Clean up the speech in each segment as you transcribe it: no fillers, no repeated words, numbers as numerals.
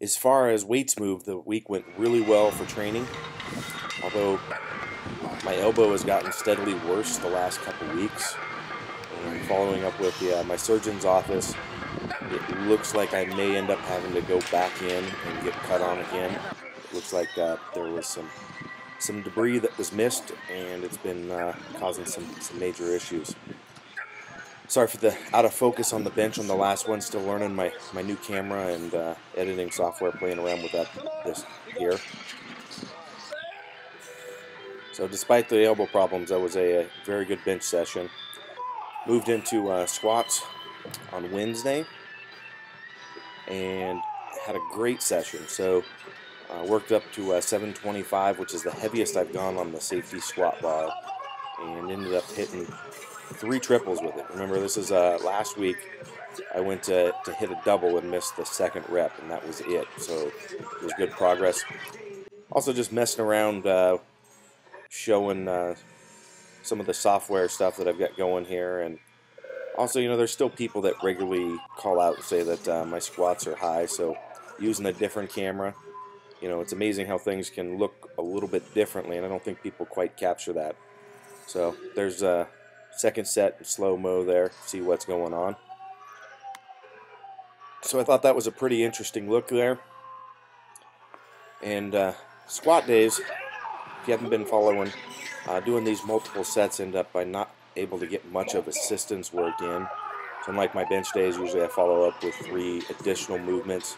As far as weights moved, the week went really well for training, although my elbow has gotten steadily worse the last couple weeks. And following up with my surgeon's office, it looks like I may end up having to go back in and get cut on again. It looks like there was some debris that was missed, and it's been causing some major issues. Sorry for the out of focus on the bench on the last one. Still learning my new camera and editing software, playing around with this here. So despite the elbow problems, that was a very good bench session. Moved into squats on Wednesday and had a great session. So worked up to 725, which is the heaviest I've gone on the safety squat bar, and ended up hitting 3 triples with it. Remember, this is last week I went to hit a double and missed the second rep, and that was it. So it was good progress. Also just messing around, showing some of the software stuff that I've got going here. And also, you know, there's still people that regularly call out and say that my squats are high, so using a different camera, you know, it's amazing how things can look a little bit differently, and I don't think people quite capture that. So there's a second set in slow-mo there, see what's going on. So I thought that was a pretty interesting look there. And squat days, if you haven't been following, doing these multiple sets end up by not able to get much of assistance work in. So unlike my bench days, usually I follow up with 3 additional movements.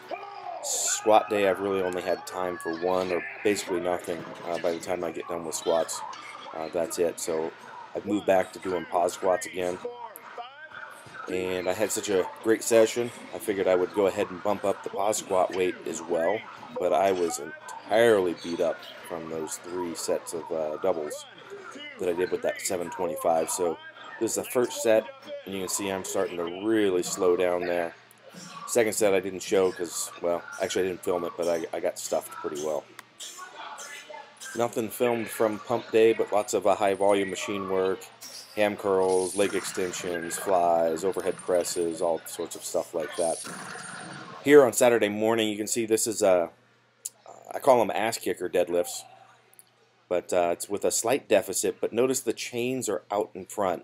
Squat day, I've really only had time for 1 or basically nothing by the time I get done with squats. That's it. So I've moved back to doing pause squats again. And I had such a great session, I figured I would go ahead and bump up the pause squat weight as well. But I was entirely beat up from those 3 sets of doubles that I did with that 725. So this is the first set, and you can see I'm starting to really slow down there. Second set I didn't show because, well, actually I didn't film it, but I got stuffed pretty well. Nothing filmed from pump day, but lots of high volume machine work, ham curls, leg extensions, flies, overhead presses, all sorts of stuff like that. Here on Saturday morning, you can see this is I call them ass kicker deadlifts, but it's with a slight deficit. But notice the chains are out in front.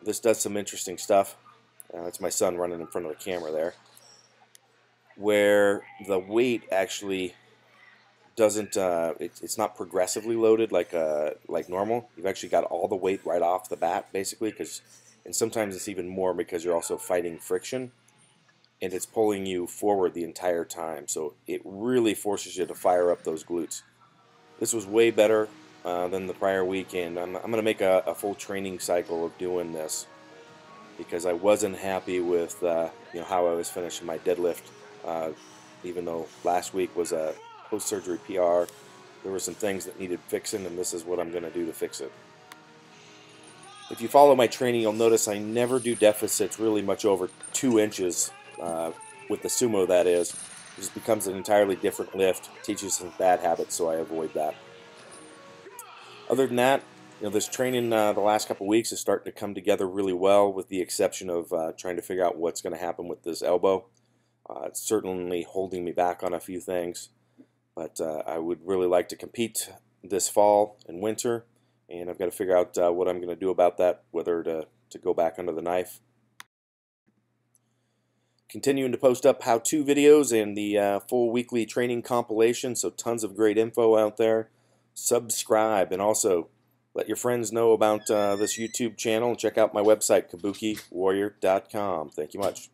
This does some interesting stuff. That's my son running in front of the camera there, where the weight actually doesn't, it's not progressively loaded like normal. You've actually got all the weight right off the bat, basically, and sometimes it's even more because you're also fighting friction, and it's pulling you forward the entire time. So it really forces you to fire up those glutes. This was way better than the prior week, and I'm going to make a full training cycle of doing this, because I wasn't happy with you know, how I was finishing my deadlift. Even though last week was a post-surgery PR, there were some things that needed fixing, and this is what I'm going to do to fix it. If you follow my training, you'll notice I never do deficits really much over 2 inches with the sumo, that is. It just becomes an entirely different lift, teaches some bad habits, so I avoid that. Other than that, you know, this training the last couple weeks is starting to come together really well, with the exception of trying to figure out what's going to happen with this elbow. It's certainly holding me back on a few things, but I would really like to compete this fall and winter, and I've got to figure out what I'm going to do about that, whether to go back under the knife. Continuing to post up how-to videos and the full weekly training compilation, so tons of great info out there. Subscribe, and also let your friends know about this YouTube channel, and check out my website, kabukiwarrior.com. Thank you much.